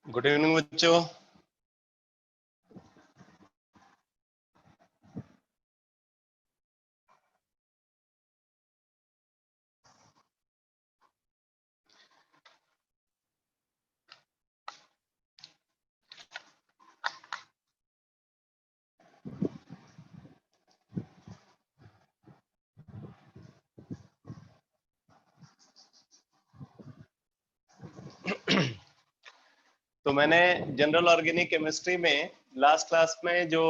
Good evening बच्चों। तो मैंने जनरल ऑर्गेनिक केमिस्ट्री में लास्ट क्लास में जो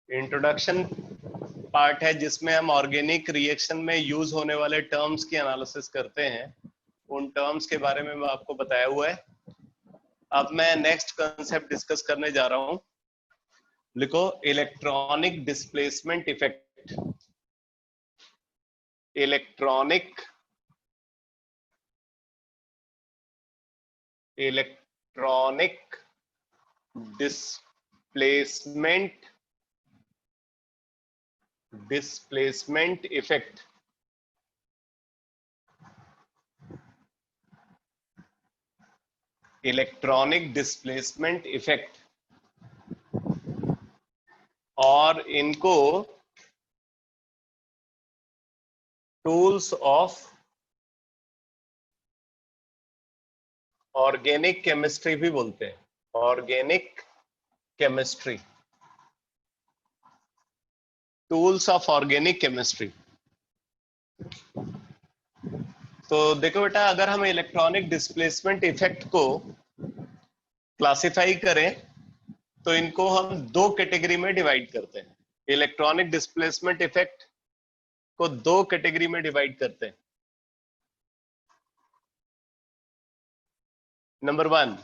इंट्रोडक्शन पार्ट है जिसमें हम ऑर्गेनिक रिएक्शन में यूज होने वाले टर्म्स की एनालिसिस करते हैं, उन टर्म्स के बारे में मैं आपको बताया हुआ है। अब मैं नेक्स्ट कंसेप्ट डिस्कस करने जा रहा हूं। लिखो electronic displacement effect. Electronic displacement effect. Electronic displacement effect, और इनको टूल्स ऑफ ऑर्गेनिक केमिस्ट्री भी बोलते हैं। Organic chemistry, tools of organic chemistry. तो देखो बेटा, अगर हम इलेक्ट्रॉनिक डिस्प्लेसमेंट इफेक्ट को क्लासिफाई करें तो इनको हम दो कैटेगरी में डिवाइड करते हैं। इलेक्ट्रॉनिक डिस्प्लेसमेंट इफेक्ट को दो कैटेगरी में डिवाइड करते हैं। Number 1,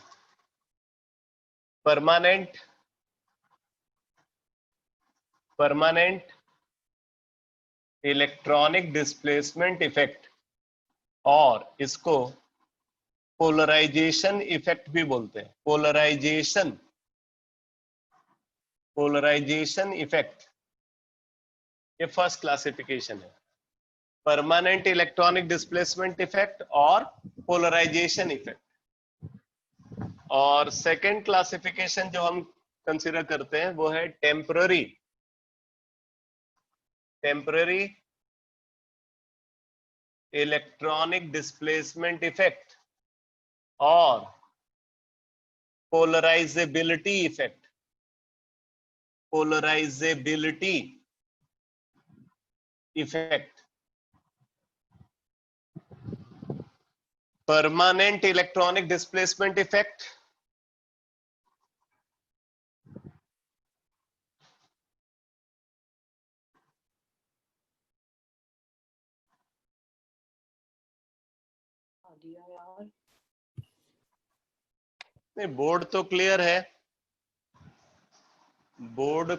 permanent electronic displacement effect, और इसको पोलराइजेशन इफेक्ट भी बोलते हैं। पोलराइजेशन इफेक्ट, ये फर्स्ट क्लासिफिकेशन है। परमानेंट इलेक्ट्रॉनिक डिस्प्लेसमेंट इफेक्ट और पोलराइजेशन इफेक्ट। और सेकंड क्लासिफिकेशन जो हम कंसीडर करते हैं वो है टेम्पररी इलेक्ट्रॉनिक डिस्प्लेसमेंट इफेक्ट और polarisability effect. Permanent electronic displacement effect नहीं, बोर्ड तो क्लियर है। बोर्ड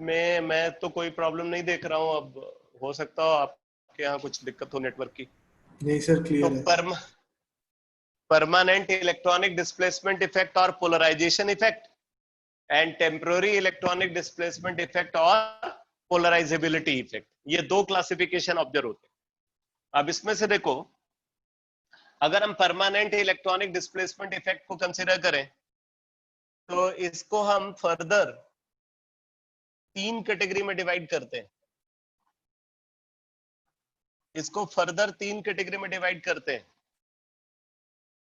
में मैं तो कोई प्रॉब्लम नहीं देख रहा हूं। अब हो सकता हो आपके यहाँ कुछ दिक्कत हो नेटवर्क की। नहीं सर, क्लियर है। परमानेंट इलेक्ट्रॉनिक डिस्प्लेसमेंट इफेक्ट और polarisation effect, and temporary electronic displacement effect और पोलराइजेबिलिटी इफेक्ट, ये दो क्लासिफिकेशन ऑब्जर्व होते हैं। अब इसमें से देखो, अगर हम परमानेंट इलेक्ट्रॉनिक डिस्प्लेसमेंट इफेक्ट को कंसीडर करें तो इसको हम फर्दर तीन कैटेगरी में डिवाइड करते हैं।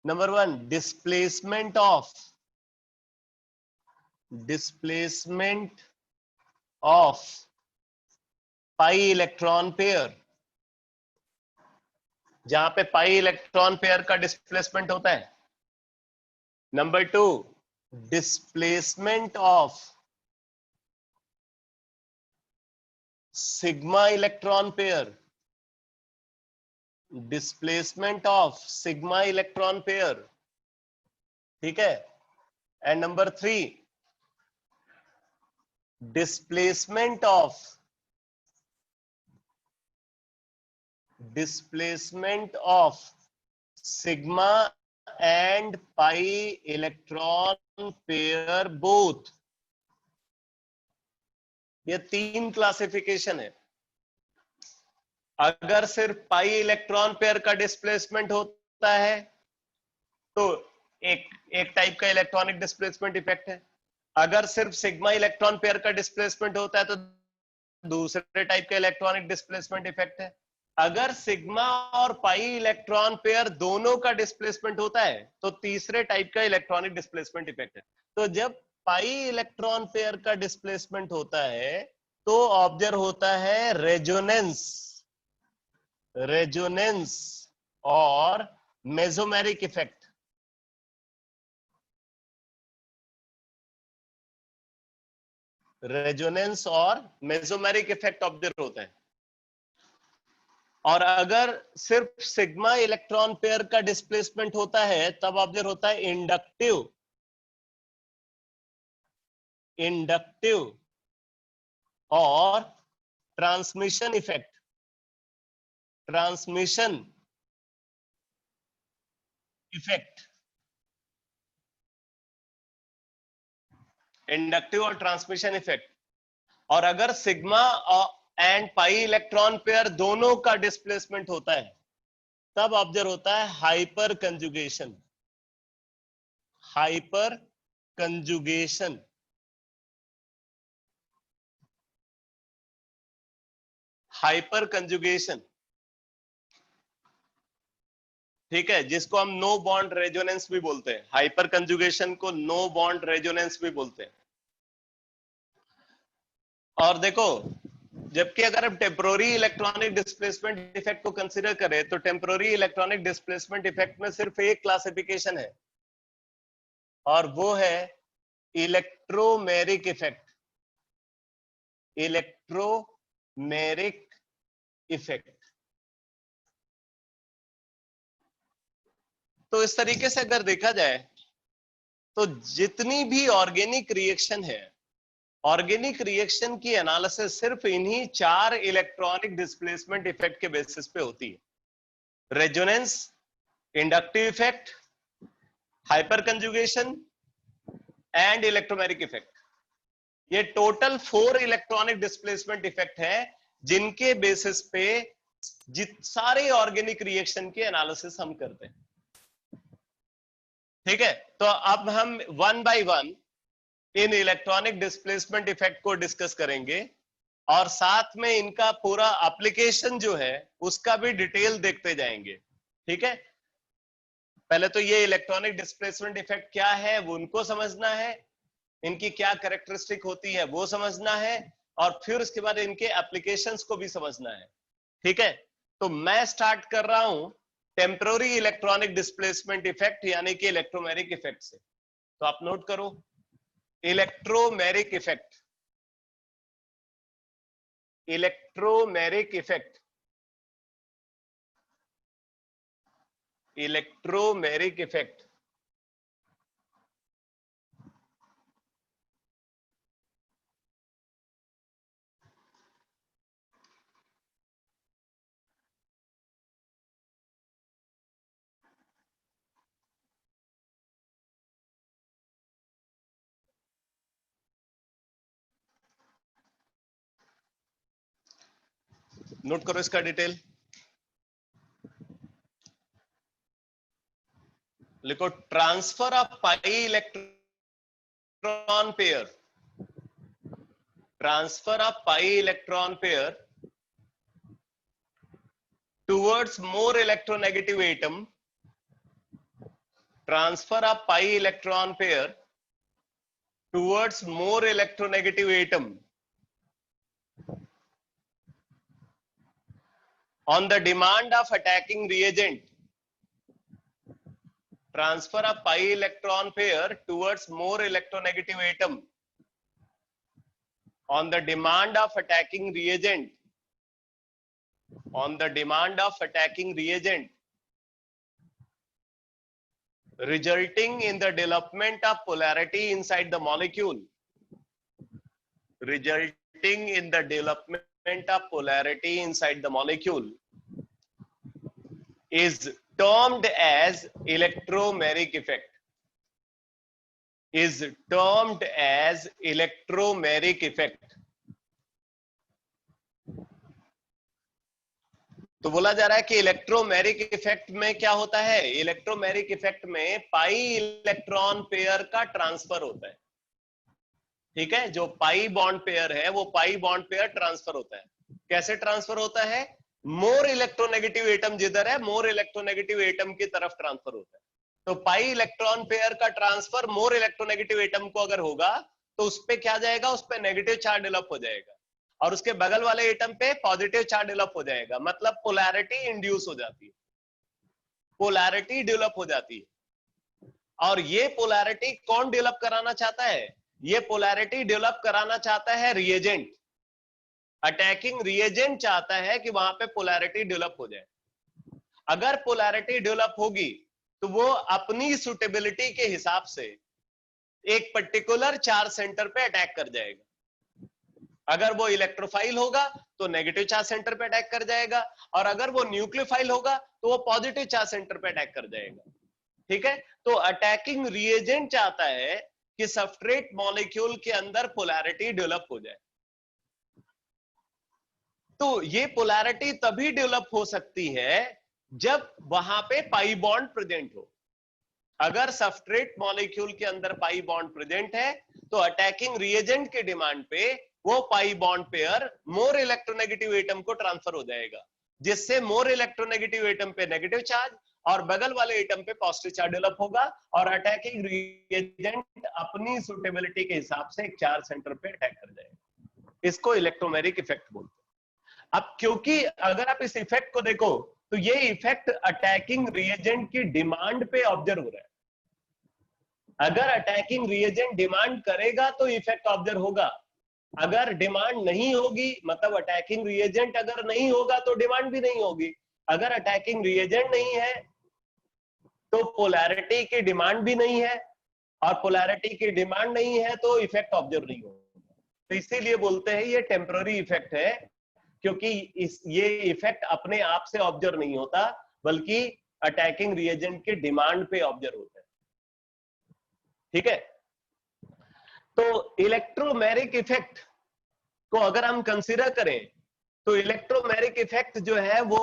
Number 1, displacement of pi electron pair, जहां पे पाई इलेक्ट्रॉन पेयर का डिस्प्लेसमेंट होता है। Number 2, displacement of sigma electron pair, ठीक है। And number 3, displacement of sigma and pi electron pair both. ये तीन क्लासिफिकेशन है। अगर सिर्फ पाई इलेक्ट्रॉन पेयर का डिस्प्लेसमेंट होता है तो एक टाइप का इलेक्ट्रॉनिक डिस्प्लेसमेंट इफेक्ट है। अगर सिर्फ सिग्मा इलेक्ट्रॉन पेयर का डिस्प्लेसमेंट होता है तो दूसरे टाइप का इलेक्ट्रॉनिक डिस्प्लेसमेंट इफेक्ट है। अगर सिग्मा और पाई इलेक्ट्रॉन पेयर दोनों का डिस्प्लेसमेंट होता है तो तीसरे टाइप का इलेक्ट्रॉनिक डिस्प्लेसमेंट इफेक्ट है। तो जब पाई इलेक्ट्रॉन पेयर का डिस्प्लेसमेंट होता है तो ऑब्जर्व होता है रेजोनेंस, रेजोनेंस और मेसोमेरिक इफेक्ट। रेजोनेंस और मेसोमेरिक इफेक्ट ऑब्जर्व होता है। और अगर सिर्फ सिग्मा इलेक्ट्रॉन पेयर का डिस्प्लेसमेंट होता है तब ऑब्जर्व होता है इंडक्टिव, इंडक्टिव और transmission effect, transmission effect, inductive और ट्रांसमिशन इफेक्ट। और अगर sigma and pi electron pair दोनों का डिस्प्लेसमेंट होता है तब ऑब्जर्व होता है hyper conjugation, hyper conjugation, hyper conjugation. ठीक है, जिसको हम नो बॉन्ड रेजोनेंस भी बोलते हैं। हाइपर कंजुगेशन को नो बॉन्ड रेजोनेंस भी बोलते हैं। और देखो, जबकि अगर हम टेम्पोररी इलेक्ट्रॉनिक डिस्प्लेसमेंट इफेक्ट को कंसीडर करें तो टेम्पोररी इलेक्ट्रॉनिक डिस्प्लेसमेंट इफेक्ट में सिर्फ एक क्लासिफिकेशन है और वो है इलेक्ट्रोमेरिक इफेक्ट, इलेक्ट्रोमेरिक इफेक्ट। तो इस तरीके से अगर देखा जाए तो जितनी भी ऑर्गेनिक रिएक्शन है, ऑर्गेनिक रिएक्शन की एनालिसिस सिर्फ इन्हीं 4 इलेक्ट्रॉनिक डिस्प्लेसमेंट इफेक्ट के बेसिस पे होती है। Resonance, inductive effect, hyper conjugation and electromeric effect. ये टोटल 4 इलेक्ट्रॉनिक डिस्प्लेसमेंट इफेक्ट है जिनके बेसिस पे सारे ऑर्गेनिक रिएक्शन के एनालिसिस हम करते हैं। ठीक है, तो अब हम one by one in electronic displacement effect को डिस्कस करेंगे और साथ में इनका पूरा एप्लीकेशन जो है उसका भी डिटेल देखते जाएंगे। ठीक है, पहले तो ये इलेक्ट्रॉनिक डिस्प्लेसमेंट इफेक्ट क्या है वो उनको समझना है, इनकी क्या कैरेक्टरिस्टिक होती है वो समझना है और फिर उसके बाद इनके एप्लीकेशंस को भी समझना है। ठीक है, तो मैं स्टार्ट कर रहा हूं टेम्पररी इलेक्ट्रॉनिक डिस्प्लेसमेंट इफेक्ट यानी कि इलेक्ट्रोमेरिक इफेक्ट से। तो आप नोट करो, electromeric effect, electromeric effect, electromeric effect. Note करो इसका डिटेल, लिखो transfer of pi electron pair, transfer of pi electron pair towards more electronegative atom, transfer of pi electron pair towards more electronegative atom on the demand of attacking reagent, transfer of pi electron pair towards more electronegative atom on the demand of attacking reagent, on the demand of attacking reagent, resulting in the development of polarity inside the molecule, resulting in the development of polarity inside the molecule, is termed as electromeric effect, is termed as electromeric effect. तो बोला जा रहा है कि electromeric effect में क्या होता है, इलेक्ट्रोमेरिक इफेक्ट में पाई इलेक्ट्रॉन पेयर का ट्रांसफर होता है। ठीक है, जो पाई बॉन्ड पेयर है वो पाई बॉन्ड पेयर ट्रांसफर होता है। कैसे ट्रांसफर होता है, मोर इलेक्ट्रोनेगेटिव एटम जिधर है मोर इलेक्ट्रोनेगेटिव एटम की तरफ ट्रांसफर होता है। तो पाई इलेक्ट्रॉन पेयर का ट्रांसफर मोर इलेक्ट्रोनेगेटिव एटम को अगर होगा तो उस पे क्या जाएगा, उस पे नेगेटिव चार्ज डेवलप हो जाएगा और उसके बगल वाले एटम पे पॉजिटिव चार्ज डेवलप हो जाएगा, मतलब पोलैरिटी इंड्यूस हो जाती है, पोलैरिटी डेवलप हो जाती है। और ये पोलैरिटी कौन डेवलप कराना चाहता है, ये पोलैरिटी डेवलप कराना चाहता है रिएजेंट, अटैकिंग रिएजेंट चाहता है कि वहां पे पोलैरिटी डेवलप हो जाए। अगर पोलैरिटी डेवलप होगी तो वो अपनी सुटेबिलिटी के हिसाब से एक पर्टिकुलर चार्ज सेंटर पे अटैक कर जाएगा। अगर वो इलेक्ट्रोफाइल होगा तो नेगेटिव चार्ज सेंटर पे अटैक कर जाएगा, और अगर वो न्यूक्लियोफाइल होगा तो वो पॉजिटिव चार्ज सेंटर पे अटैक कर जाएगा। ठीक है, तो अटैकिंग रिएजेंट चाहता है कि सबस्ट्रेट मॉलिक्यूल के अंदर पोलैरिटी डेवलप हो जाए। तो ये पोलैरिटी तभी डेवलप हो सकती है जब वहां पे पाई बॉन्ड प्रेजेंट हो। अगर सबस्ट्रेट मॉलिक्यूल के अंदर पाई बॉन्ड प्रेजेंट है तो अटैकिंग रिएजेंट के डिमांड पे वो pi bond pair more electronegative atom को ट्रांसफर हो जाएगा, जिससे मोर इलेक्ट्रोनेगेटिव एटम पे नेगेटिव चार्ज और बगल वाले एटम पे पॉजिटिव चार्ज डेवलप होगा और अटैकिंग रिएजेंट अपनी सुटेबिलिटी के हिसाब से एक चार्ज सेंटर पे अटैक कर जाएगा। इसको इलेक्ट्रोमेरिक इफेक्ट बोलते हैं। अब क्योंकि अगर आप इस इफेक्ट को देखो तो ये इफेक्ट अटैकिंग रिएजेंट की डिमांड पे ऑब्जर्व हो रहा है। अगर अटैकिंग रिएजेंट डिमांड करेगा तो इफेक्ट ऑब्जर्व होगा, अगर डिमांड नहीं होगी, मतलब अटैकिंग रिएजेंट अगर नहीं होगा तो डिमांड भी नहीं होगी। अगर अटैकिंग रिएजेंट नहीं है तो पोलैरिटी की डिमांड भी नहीं है, और पोलैरिटी की डिमांड नहीं है तो इफेक्ट ऑब्जर्व नहीं होगा। तो इसीलिए बोलते हैं ये टेम्पररी इफेक्ट है, क्योंकि ये इफेक्ट अपने आप से ऑब्जर्व नहीं होता बल्कि अटैकिंग रिएजेंट के डिमांड पे ऑब्जर्व होता है। ठीक है, तो इलेक्ट्रोमेरिक इफेक्ट को अगर हम कंसीडर करें तो इलेक्ट्रोमेरिक इफेक्ट जो है वो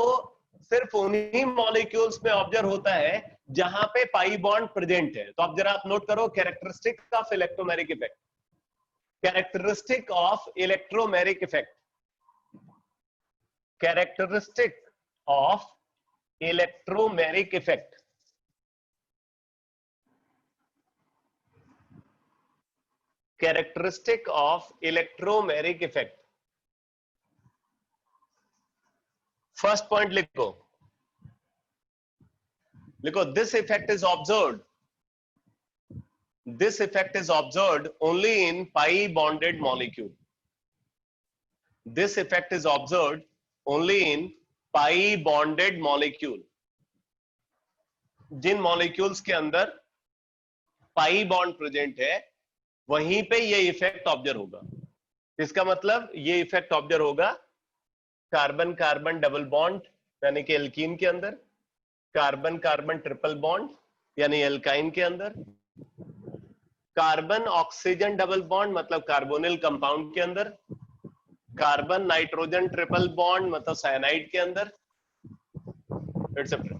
सिर्फ उन्हीं मॉलिक्यूल्स में ऑब्जर्व होता है जहां पे पाई बॉन्ड प्रेजेंट है। तो अब जरा आप नोट करो, characteristic of electromeric effect, characteristic of electromeric effect, characteristic of electromeric effect. Characteristic of electromeric effect. First point लिखो, this effect is observed. This effect is observed only in pi bonded molecule. This effect is observed only in pi bonded molecule. जिन molecules के अंदर pi bond present है वहीं पे ये effect observe होगा। इसका मतलब ये इफेक्ट ऑब्जर्व होगा कार्बन कार्बन डबल बॉन्ड यानी कि एल्कीन के अंदर, कार्बन कार्बन ट्रिपल बॉन्ड यानी एल्काइन के अंदर, कार्बन ऑक्सीजन डबल बॉन्ड मतलब कार्बोनिल कंपाउंड के अंदर, कार्बन नाइट्रोजन ट्रिपल बॉन्ड मतलब साइनाइड के अंदर, एटसेट्रा।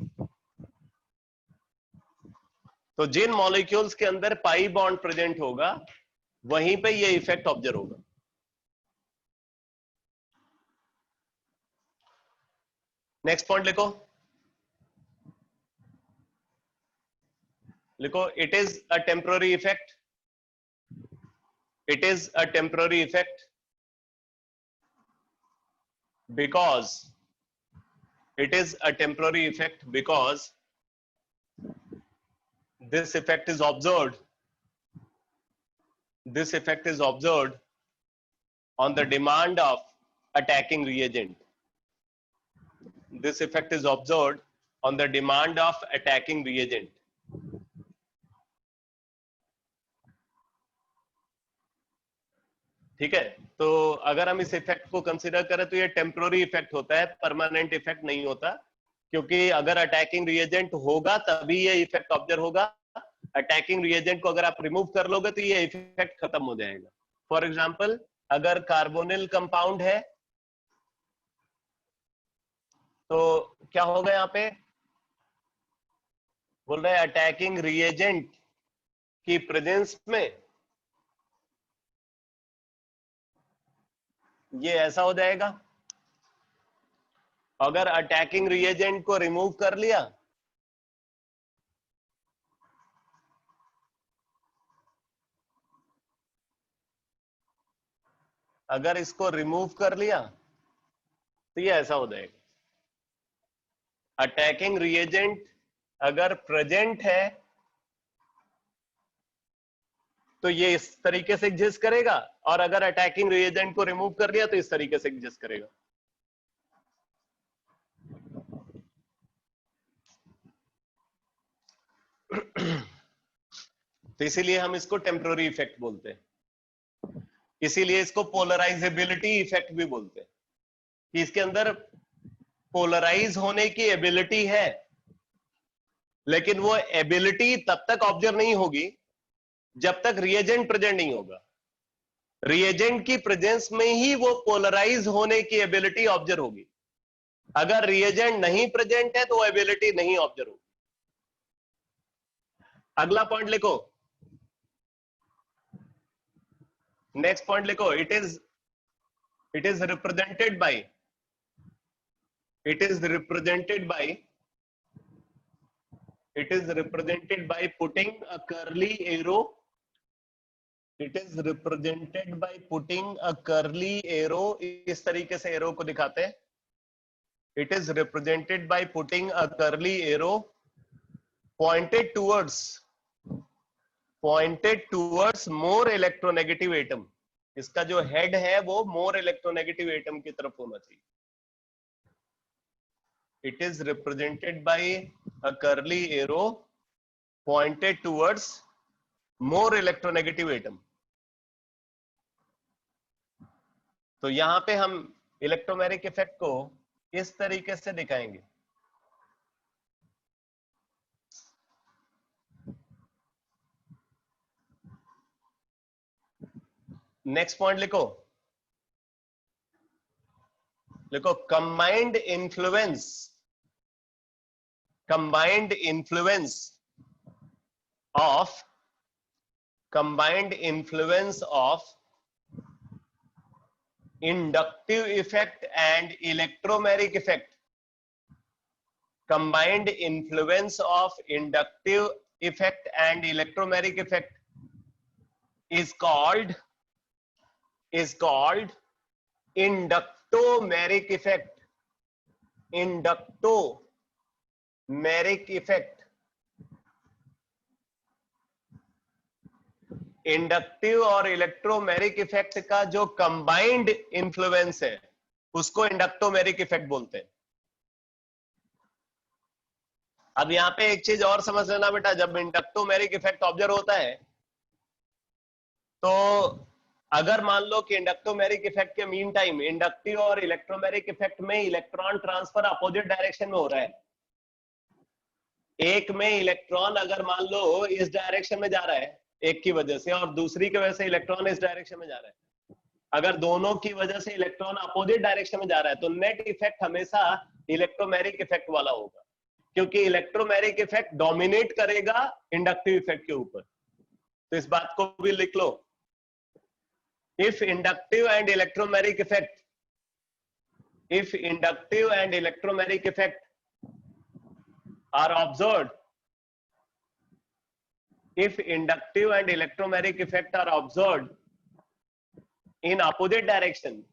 तो जिन मॉलिक्यूल्स के अंदर पाई बॉन्ड प्रेजेंट होगा वहीं पे ये इफेक्ट ऑब्जर्व होगा। नेक्स्ट पॉइंट लिखो, it is a temporary effect, it is a temporary effect because it is a temporary effect because this effect is observed on the demand of attacking reagent. This effect is observed on the demand of attacking reagent. ठीक है, तो अगर हम इस effect को consider करें तो ये टेम्पररी इफेक्ट होता है, परमानेंट इफेक्ट नहीं होता, क्योंकि अगर अटैकिंग रिएजेंट होगा तभी ये इफेक्ट ऑब्जर्व होगा। अटैकिंग रिएजेंट को अगर आप रिमूव कर लोगे तो ये इफेक्ट खत्म हो जाएगा। फॉर एग्जांपल, अगर कार्बोनिल कंपाउंड है तो क्या होगा यहाँ पे, बोल रहे हैं अटैकिंग रिएजेंट की प्रेजेंस में ये ऐसा हो जाएगा। अगर अटैकिंग रिएजेंट को रिमूव कर लिया अगर इसको रिमूव कर लिया तो ये ऐसा हो जाएगा। अटैकिंग रिएजेंट अगर प्रेजेंट है तो ये इस तरीके से एग्जिस्ट करेगा, और अगर अटैकिंग रिएजेंट को रिमूव कर लिया तो इस तरीके से एग्जिस्ट करेगा। तो इसीलिए हम इसको टेम्पररी इफेक्ट बोलते हैं। इसीलिए इसको पोलराइजेबिलिटी इफेक्ट भी बोलते हैं, कि इसके अंदर पोलराइज होने की एबिलिटी है, लेकिन वो एबिलिटी तब तक ऑब्जर्व नहीं होगी जब तक रिएजेंट प्रेजेंट नहीं होगा। रिएजेंट की प्रेजेंस में ही वो पोलराइज होने की एबिलिटी ऑब्जर्व होगी। अगर रिएजेंट नहीं प्रेजेंट है तो वो एबिलिटी नहीं ऑब्जर्व होगी। अगला पॉइंट लिखो, नेक्स्ट पॉइंट लिखो, it is represented by putting a curly arrow. It is represented by putting a curly arrow. इस तरीके से एरो को दिखाते हैं। It is represented by putting a curly arrow pointed towards more electronegative atom। इसका जो head है वो मोर इलेक्ट्रोनेगेटिव एटम की तरफ होना चाहिए। It is represented by a curly arrow pointed towards more electronegative atom। तो यहां पे हम इलेक्ट्रोमैग्नेटिक इफेक्ट को इस तरीके से दिखाएंगे। नेक्स्ट पॉइंट लिखो, combined influence of inductive effect and electromagnetic effect। combined influence of inductive effect and electromagnetic effect is called inductomeric effect। inductomeric effect। Inductive और इलेक्ट्रोमेरिक इफेक्ट का जो कंबाइंड इन्फ्लुएंस है उसको इंडक्टोमेरिक इफेक्ट बोलते हैं। अब यहां पे एक चीज और समझ लेना बेटा, जब इंडक्टोमेरिक इफेक्ट ऑब्जर्व होता है तो अगर मान लो कि इंडक्टोमेरिक इफेक्ट के मीन टाइम इंडक्टिव और इलेक्ट्रोमेरिक इफेक्ट में इलेक्ट्रॉन ट्रांसफर अपोजिट डायरेक्शन में हो रहा है। एक में इलेक्ट्रॉन अगर मान लो इस डायरेक्शन में जा रहा है एक की वजह से, और दूसरी की वजह से इलेक्ट्रॉन इस डायरेक्शन में जा रहा है, अगर दोनों की वजह से इलेक्ट्रॉन अपोजिट डायरेक्शन में जा रहा है तो नेट इफेक्ट हमेशा इलेक्ट्रोमैग्नेटिक इफेक्ट वाला होगा, क्योंकि इलेक्ट्रोमैग्नेटिक इफेक्ट डोमिनेट करेगा इंडक्टिव इफेक्ट के ऊपर। तो इस बात को भी लिख लो, if inductive and electromagnetic effect are observed, if inductive and electromagnetic effect are observed in opposite direction,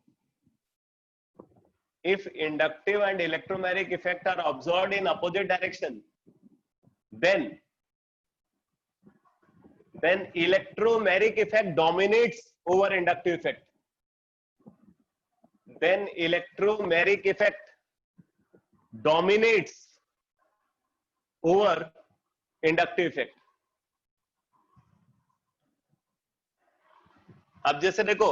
if inductive and electromagnetic effect are observed in opposite direction, then electromagnetic effect dominates over inductive effect। then electromagnetic effect dominates over inductive effect। अब जैसे देखो,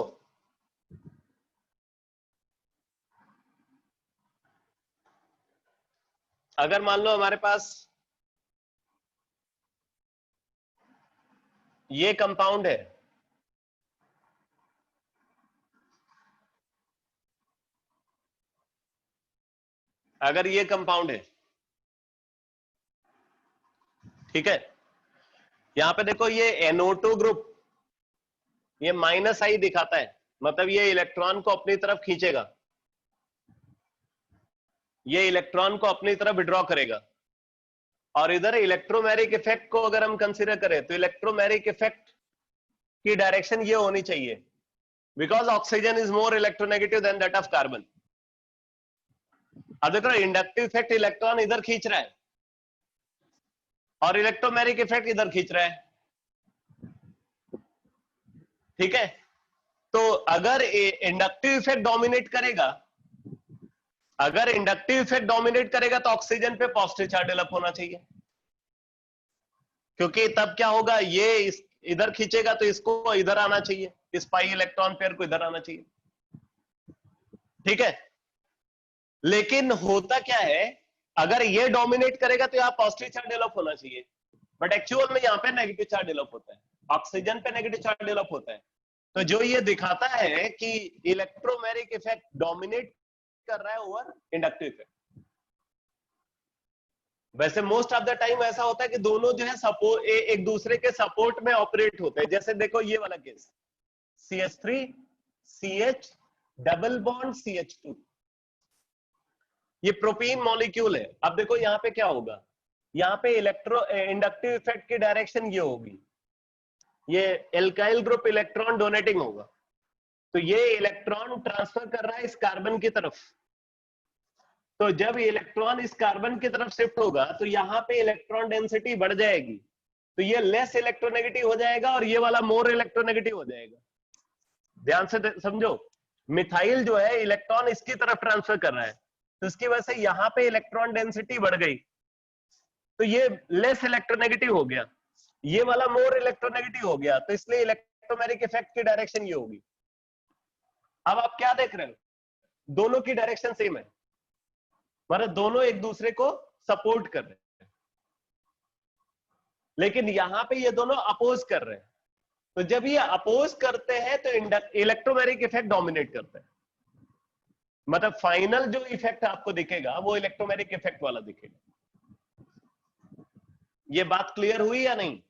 अगर मान लो हमारे पास ये compound है, अगर ये कंपाउंड है, ठीक है, यहां पे देखो ये NO2 ग्रुप, ये -I दिखाता है, मतलब ये इलेक्ट्रॉन को अपनी तरफ खींचेगा, ये इलेक्ट्रॉन को अपनी तरफ विड्रॉ करेगा। और इधर इलेक्ट्रोमैरिक इफेक्ट को अगर हम कंसीडर करें तो इलेक्ट्रोमैरिक इफेक्ट की डायरेक्शन ये होनी चाहिए, because oxygen is more electronegative than that of carbon. अब देखो इंडक्टिव इफेक्ट इलेक्ट्रॉन इधर खींच रहा है और इलेक्ट्रोमैरिक इफेक्ट इधर खींच रहा है, ठीक है। तो अगर इंडक्टिव इफेक्ट डोमिनेट करेगा, अगर इंडक्टिव इफेक्ट डोमिनेट करेगा तो ऑक्सीजन पे पॉजिटिव चार्ज डेवलप होना चाहिए, क्योंकि तब क्या होगा, ये इधर खींचेगा तो इसको इधर आना चाहिए, इस पाई इलेक्ट्रॉन पेयर को इधर आना चाहिए, ठीक है। लेकिन होता क्या है, अगर ये डोमिनेट करेगा तो यहाँ पॉजिटिव चार्ज डेवलप होना चाहिए, बट एक्चुअल में यहाँ पे नेगेटिव चार्ज डेवलप होता है, ऑक्सीजन पे नेगेटिव चार्ज डेवलप होता है। तो जो ये दिखाता है कि इलेक्ट्रोमैरिक इफेक्ट डोमिनेट कर रहा है ओवर इंडक्टिव इफेक्ट। वैसे मोस्ट ऑफ द टाइम ऐसा होता है कि दोनों जो है सपोर्ट एक दूसरे के सपोर्ट में ऑपरेट होते हैं। जैसे देखो ये वाला case, CH3 CH double bond CH2, ये प्रोपीन मॉलिक्यूल है। अब देखो यहाँ पे क्या होगा, यहाँ पे इंडक्टिव इफेक्ट की डायरेक्शन ये होगी, ये एल्काइल ग्रुप इलेक्ट्रॉन डोनेटिंग होगा, तो ये इलेक्ट्रॉन ट्रांसफर कर रहा है इस कार्बन की तरफ। तो जब इलेक्ट्रॉन इस कार्बन की तरफ शिफ्ट होगा तो यहाँ पे इलेक्ट्रॉन डेंसिटी बढ़ जाएगी, तो ये लेस इलेक्ट्रोनेगेटिव हो जाएगा और ये वाला मोर इलेक्ट्रोनेगेटिव हो जाएगा। ध्यान से समझो, मिथाइल जो है इलेक्ट्रॉन इसकी तरफ ट्रांसफर कर रहा है, तो इसकी वजह से यहाँ पे इलेक्ट्रॉन डेंसिटी बढ़ गई, तो ये लेस इलेक्ट्रोनेगेटिव हो गया, ये वाला मोर इलेक्ट्रोनेगेटिव हो गया, तो इसलिए इलेक्ट्रोमैरिक इफेक्ट की डायरेक्शन ये होगी। अब आप क्या देख रहे हो, दोनों की डायरेक्शन सेम है, मतलब दोनों एक दूसरे को सपोर्ट कर रहे हैं, लेकिन यहां पे ये दोनों अपोज कर रहे हैं। तो जब ये अपोज करते हैं तो इलेक्ट्रोमैरिक इफेक्ट डोमिनेट करता है, मतलब फाइनल जो इफेक्ट आपको दिखेगा वो इलेक्ट्रोमैरिक इफेक्ट वाला दिखेगा। ये बात क्लियर हुई या नहीं?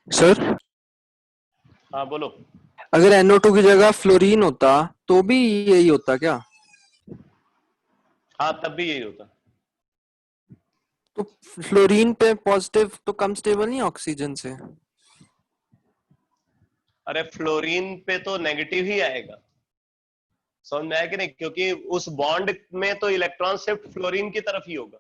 सर हाँ बोलो। अगर NO2 की जगह फ्लोरीन होता तो भी यही होता क्या? हाँ तब भी यही होता। तो फ्लोरीन पे पॉजिटिव तो कम स्टेबल नहीं ऑक्सीजन से? अरे फ्लोरीन पे तो नेगेटिव ही आएगा, समझ में आया कि नहीं, क्योंकि उस बॉन्ड में तो इलेक्ट्रॉन शिफ्ट फ्लोरीन की तरफ ही होगा।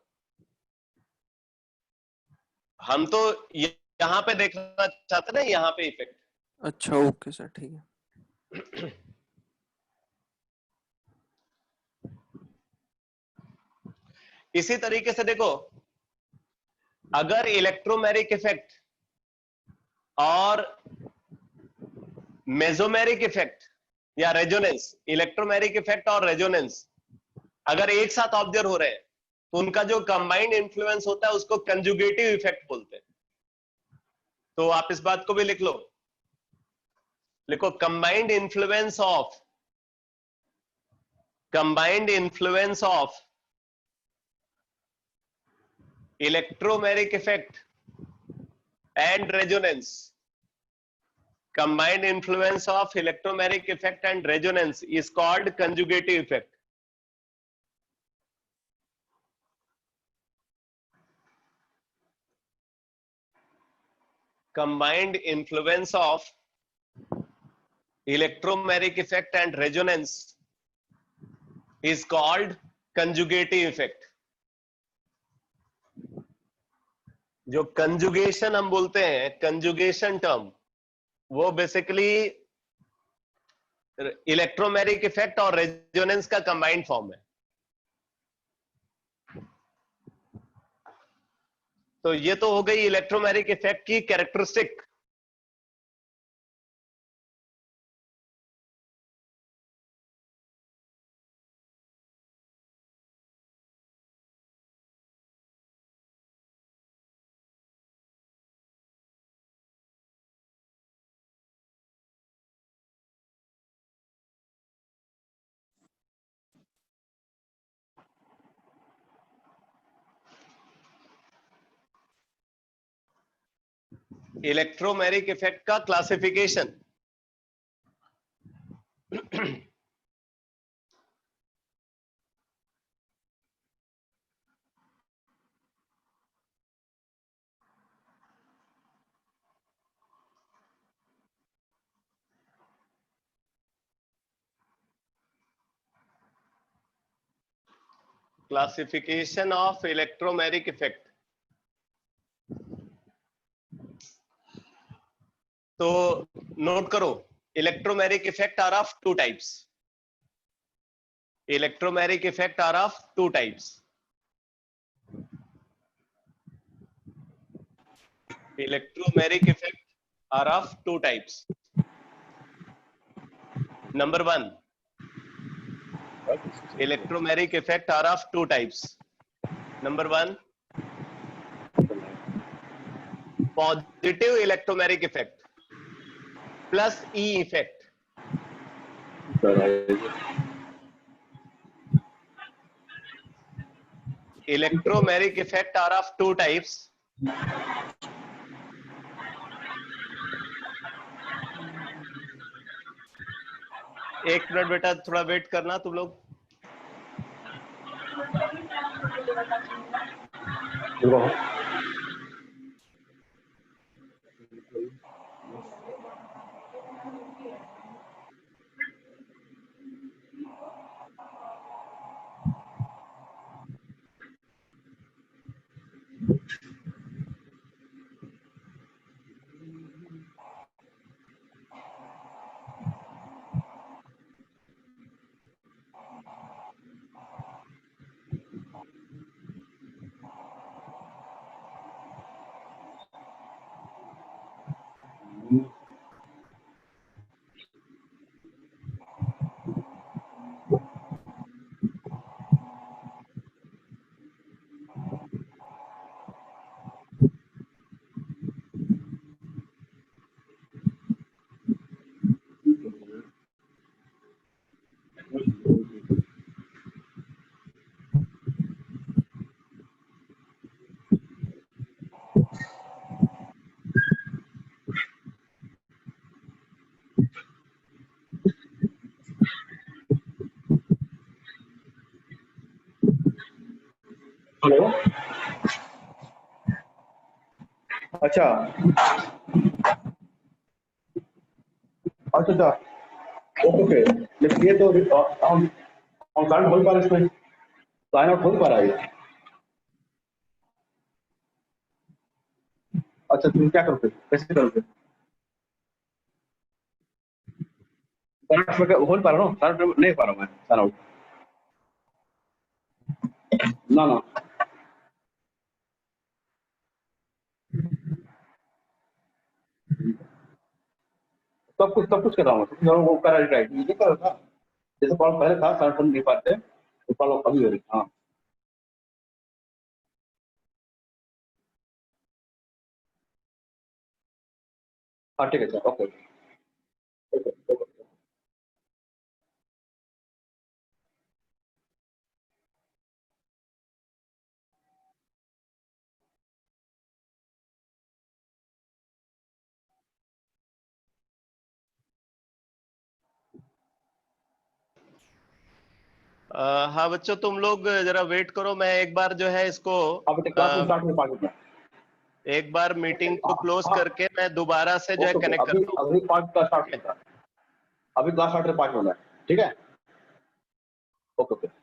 हम तो यहाँ पे देखना चाहते ना, यहाँ पे इफेक्ट। अच्छा ओके सर, ठीक है। इसी तरीके से देखो, अगर इलेक्ट्रोमैरिक इफेक्ट और मेसोमेरिक इफेक्ट या रेजोनेंस, इलेक्ट्रोमैरिक इफेक्ट और रेजोनेंस अगर एक साथ ऑब्जर्व हो रहे हैं तो उनका जो कंबाइंड इन्फ्लुएंस होता है उसको कंजुगेटिव इफेक्ट बोलते हैं। तो आप इस बात को भी लिख लो, लिखो combined influence of electromeric effect and resonance, combined influence of electromagnetic effect and resonance is called conjugative effect. Combined influence of electromagnetic effect and resonance is called conjugative effect. जो कंजुगेशन हम बोलते हैं, कंजुगेशन टर्म, वो basically electromagnetic effect और resonance का combined form है। तो ये तो हो गई इलेक्ट्रोमैग्नेटिक इफेक्ट की कैरेक्टरिस्टिक। इलेक्ट्रोमैरिक इफेक्ट का classification. Classification of electromeric effect. तो नोट करो, electromeric effect are of two types. Electromeric effect are of two types. Electromeric effect are of two types. Number one, electromeric effect are of two types. Number one, positive electromeric effect plus E effect. Electromeric effect are of two types. एक minute बेटा, थोड़ा wait करना तुम लोग। Hello, अच्छा अच्छा, okay. लेकिन ये तो हम साइन हो पा रहा है, इसमें साइन आउट हो पा रहा है। अच्छा, तुम क्या करोगे, कैसे करोगे? साइन आउट हो पा रहा हूँ, साइन आउट नहीं पा रहा हूँ मैं, साइन आउट ना ना। सब कुछ कर रहा हूँ, वो कर रहा है, ये कर रहा था जैसे कॉल पहले था, साइन आउट नहीं पाते तो कॉल अभी हो रही। हाँ हाँ, ठीक है सर, ओके ओके। हाँ बच्चों, तुम लोग जरा वेट करो, मैं एक बार जो है इसको अब क्लास स्टार्ट में 5 मिनट। एक बार मीटिंग को क्लोज हाँ, करके मैं दोबारा से जो है कनेक्ट अभी करता हूँ। अभी 5 का स्टार्ट होता है, अभी क्लास स्टार्ट में 5 मिनट है, ठीक है, ओके ओके।